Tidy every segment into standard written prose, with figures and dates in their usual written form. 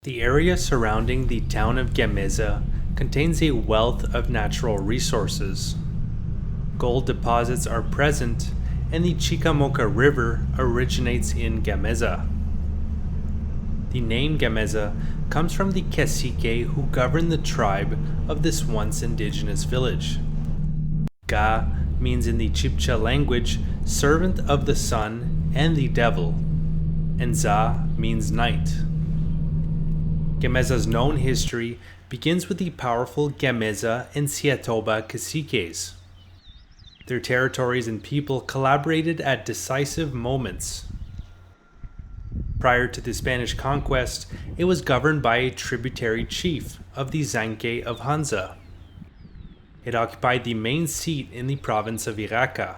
The area surrounding the town of Gameza contains a wealth of natural resources. Gold deposits are present, and the Chicamocha River originates in Gameza. The name Gameza comes from the cacique who governed the tribe of this once indigenous village. Ga means in the Chibcha language servant of the sun and the devil, and Za means night. Gameza's known history begins with the powerful Gameza and Siatoba caciques. Their territories and people collaborated at decisive moments. Prior to the Spanish conquest, it was governed by a tributary chief of the Zanque of Hunza. It occupied the main seat in the province of Boyaca,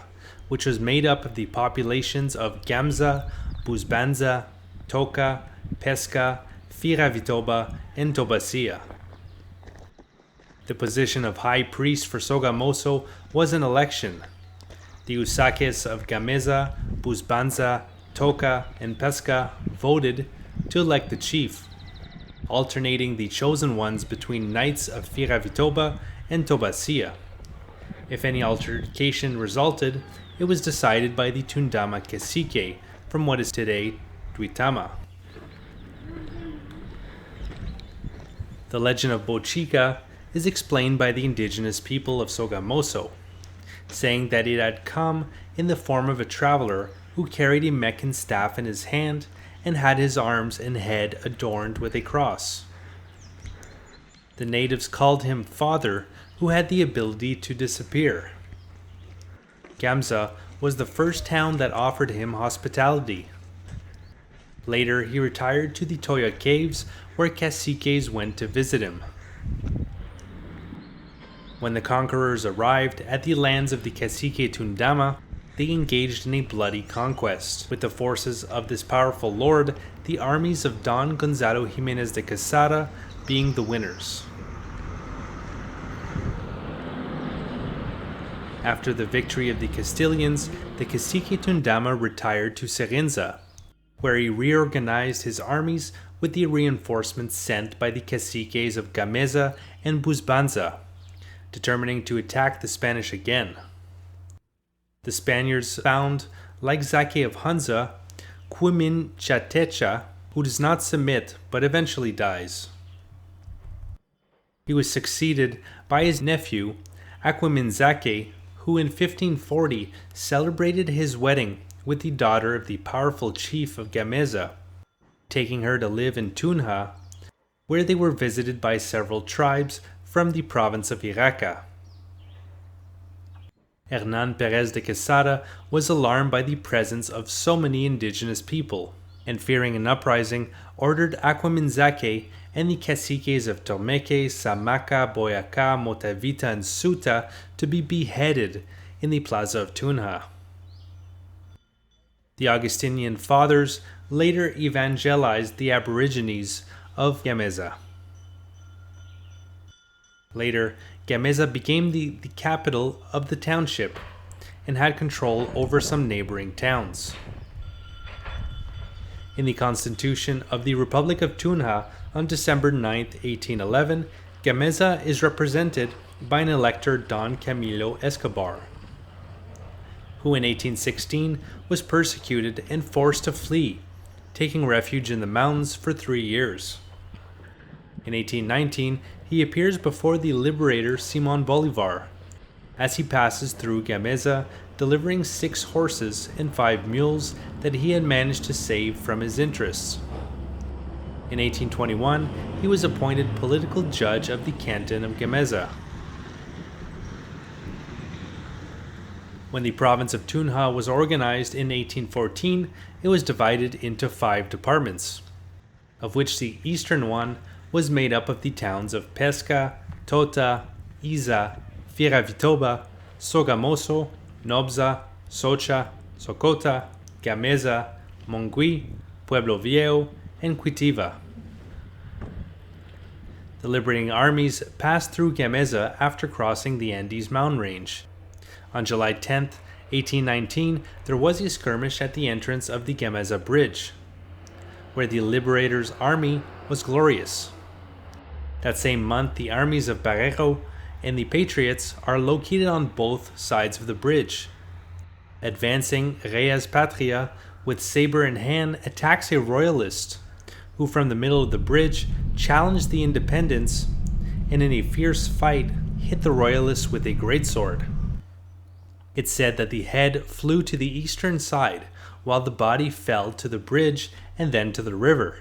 which was made up of the populations of Gamza, Busbanza, Toca, Pesca, Firavitoba, and Tobasia. The position of high priest for Sogamoso was an election. The Usaques of Gameza, Busbanza, Toca, and Pesca voted to elect the chief, alternating the chosen ones between knights of Firavitoba and Tobasia. If any altercation resulted, it was decided by the Tundama cacique from what is today Duitama. The legend of Bochika is explained by the indigenous people of Sogamoso, saying that it had come in the form of a traveler who carried a Meccan staff in his hand and had his arms and head adorned with a cross. The natives called him Father, who had the ability to disappear. Gamza was the first town that offered him hospitality. Later, he retired to the Toya Caves, where caciques went to visit him. When the conquerors arrived at the lands of the cacique Tundama, they engaged in a bloody conquest. With the forces of this powerful lord, the armies of Don Gonzalo Jimenez de Quesada being the winners. After the victory of the Castilians, the cacique Tundama retired to Serenza, where he reorganized his armies with the reinforcements sent by the caciques of Gameza and Busbanza, determining to attack the Spanish again. The Spaniards found, like Zake of Hunza, Quimin Chatecha, who does not submit but eventually dies. He was succeeded by his nephew, Aquaminzake, who in 1540 celebrated his wedding with the daughter of the powerful chief of Gameza, taking her to live in Tunja, where they were visited by several tribes from the province of Boyaca. Hernan Perez de Quesada was alarmed by the presence of so many indigenous people, and fearing an uprising, ordered Aquaminzake and the caciques of Tormeque, Samaca, Boyaca, Motavita, and Suta to be beheaded in the plaza of Tunja. The Augustinian fathers later evangelized the Aborigines of Gameza. Later, Gameza became the capital of the township and had control over some neighboring towns. In the Constitution of the Republic of Tunja on December 9, 1811, Gameza is represented by an elector Don Camilo Escobar, who in 1816 was persecuted and forced to flee, taking refuge in the mountains for 3 years. In 1819, he appears before the liberator Simon Bolivar, as he passes through Gameza, delivering 6 horses and 5 mules that he had managed to save from his interests. In 1821, he was appointed political judge of the canton of Gameza. When the province of Tunja was organized in 1814, it was divided into 5 departments, of which the eastern one was made up of the towns of Pesca, Tota, Iza, Firavitoba, Sogamoso, Nobza, Socha, Socota, Gameza, Mongui, Pueblo Viejo, and Quitiva. The liberating armies passed through Gameza after crossing the Andes mountain range. On July 10, 1819, there was a skirmish at the entrance of the Gameza Bridge, where the Liberator's army was glorious. That same month, the armies of Barreiro and the Patriots are located on both sides of the bridge. Advancing, Reyes Patria, with saber in hand, attacks a royalist, who from the middle of the bridge challenged the independents and in a fierce fight hit the royalist with a greatsword. It's said that the head flew to the eastern side, while the body fell to the bridge and then to the river.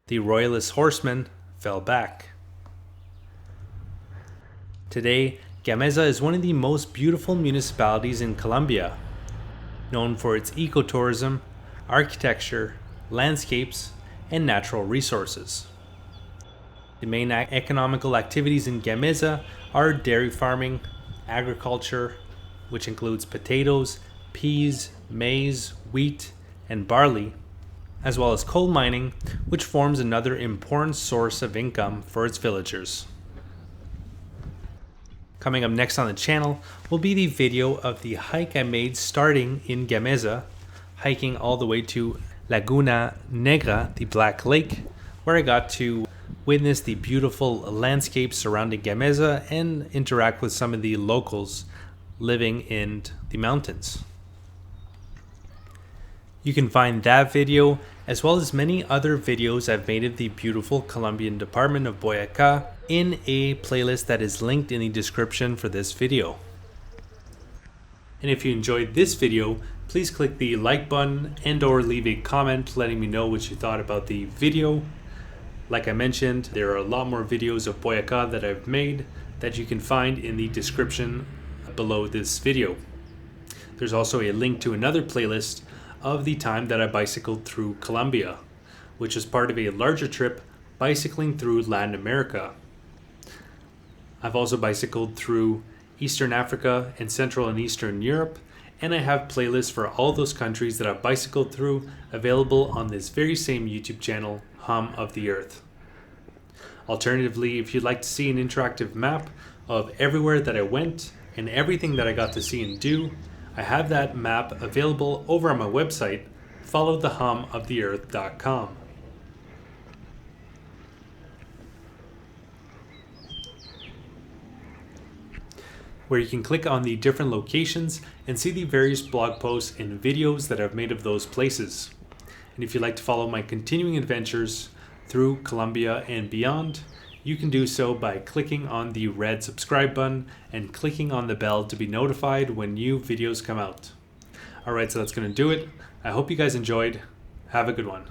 The royalist horsemen fell back. Today, Gameza is one of the most beautiful municipalities in Colombia, known for its ecotourism, architecture, landscapes, and natural resources. The main economical activities in Gameza are dairy farming, agriculture, which includes potatoes, peas, maize, wheat, and barley, as well as coal mining, which forms another important source of income for its villagers. Coming up next on the channel will be the video of the hike I made starting in Gameza, hiking all the way to Laguna Negra, the Black Lake, where I got to witness the beautiful landscape surrounding Gameza and interact with some of the locals living in the mountains. You can find that video as well as many other videos I've made of the beautiful Colombian department of Boyacá in a playlist that is linked in the description for this video. And if you enjoyed this video, please click the like button and or leave a comment letting me know what you thought about the video. Like I mentioned, there are a lot more videos of Boyacá that I've made that you can find in the description below this video. There's also a link to another playlist of the time that I bicycled through Colombia, which is part of a larger trip bicycling through Latin America. I've also bicycled through Eastern Africa and Central and Eastern Europe, and I have playlists for all those countries that I've bicycled through available on this very same YouTube channel, Hum of the Earth. Alternatively, if you'd like to see an interactive map of everywhere that I went and everything that I got to see and do, I have that map available over on my website, followthehumoftheearth.com. Where you can click on the different locations and see the various blog posts and videos that I've made of those places. And if you'd like to follow my continuing adventures through Colombia and beyond, you can do so by clicking on the red subscribe button and clicking on the bell to be notified when new videos come out. Alright, so that's going to do it. I hope you guys enjoyed. Have a good one.